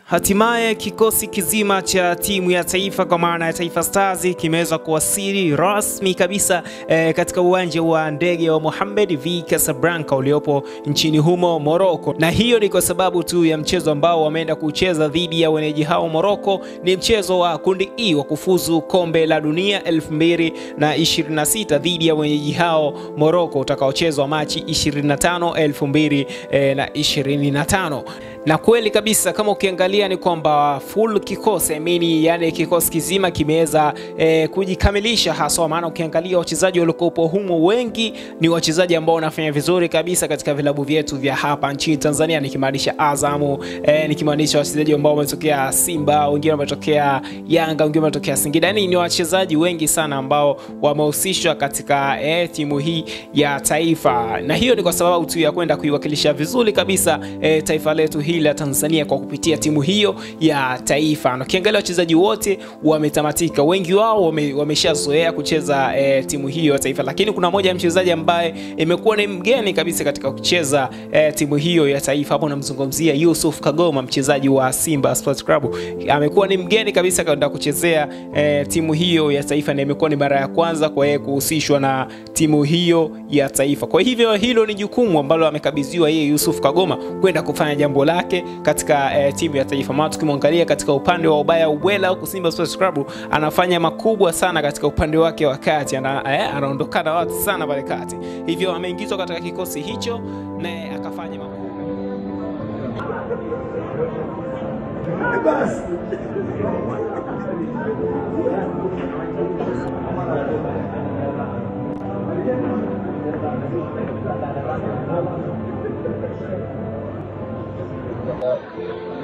Hatimaye kikosi kizima cha timu ya taifa kwa maana ya Taifa Stars kimeweza kuwasili rasmi kabisa katika uwanja wa ndege wa Mohamed V Casablanca uliopo nchini humo Morocco. Na hiyo ni kwa sababu tu ya mchezo ambao wameenda kucheza dhidi ya wenyeji hao Morocco. Ni mchezo wa kundi E wa kufuzu kombe la dunia 2026 dhidi ya wenyeji hao Morocco utakaochezwa Machi 25, 2025. Na kweli kabisa kama ukiangalia ni kwamba full kikosi yani kikosi kizima kimeweza kujikamilisha, hasa maana ukiangalia wachezaji waliokuwa humo wengi ni wachezaji ambao wanafanya vizuri kabisa katika vilabu vyetu vya hapa nchini Tanzania, nikimaanisha Azam, nikimaanisha wachezaji ambao wametokea Simba, wengine wametokea Yanga, wengine wametokea Singida. Ni wachezaji wengi sana ambao wamehusishwa katika timu hii ya taifa, na hiyo ni kwa sababu tu ya kwenda kuiwakilisha vizuri kabisa taifa letu hili la Tanzania kwa kupitia timu hiyo ya taifa. Na ukiangalia wachezaji wote wametamatika, wengi wao wameshazoea kucheza timu hiyo ya taifa, lakini kuna mmoja mchezaji ambaye imekuwa ni mgeni kabisa katika kucheza timu hiyo ya taifa. Hapo namzungumzia Yusuf Kagoma, mchezaji wa Simba Sports Club. Amekuwa ni mgeni kabisa kwenda kuchezea timu hiyo ya taifa, na imekuwa ni mara ya kwanza kwa yeye kuhusishwa na timu hiyo ya taifa. Kwa hivyo hilo ni jukumu ambalo amekabidhiwa yeye Yusuf Kagoma kwenda kufanya jambo lake katika timu ya taifa. Maana tukimwangalia katika upande wa ubaya ubwela huko Simba Sports Club anafanya makubwa sana katika upande wake wa kati, anaondokana watu sana pale kati. Hivyo ameingizwa katika kikosi hicho na akafanya makubwa. Bas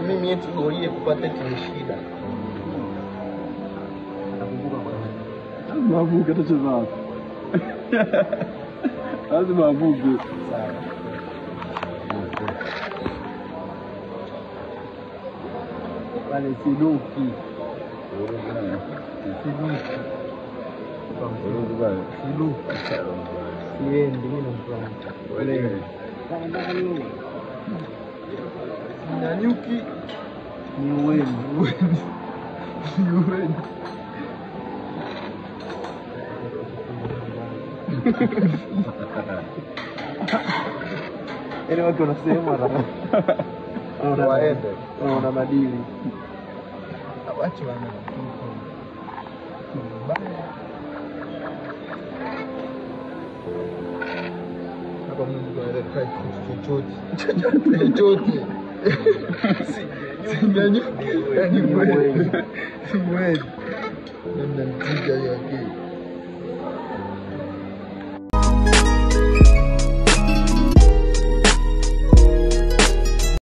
mimi eti golie kupata timu shida. Mabuga atacheza wapi? Lazima abuge. Sawa. Wale Siduki. Siendi mimi namfahamu. Wale. Nyanyuki ni wewe. Ele watu wanasema waende na madili. Awache wana. Hapa Mungu anataka chochote. Nyanyuki. Ni wewe. Namna mtija yake.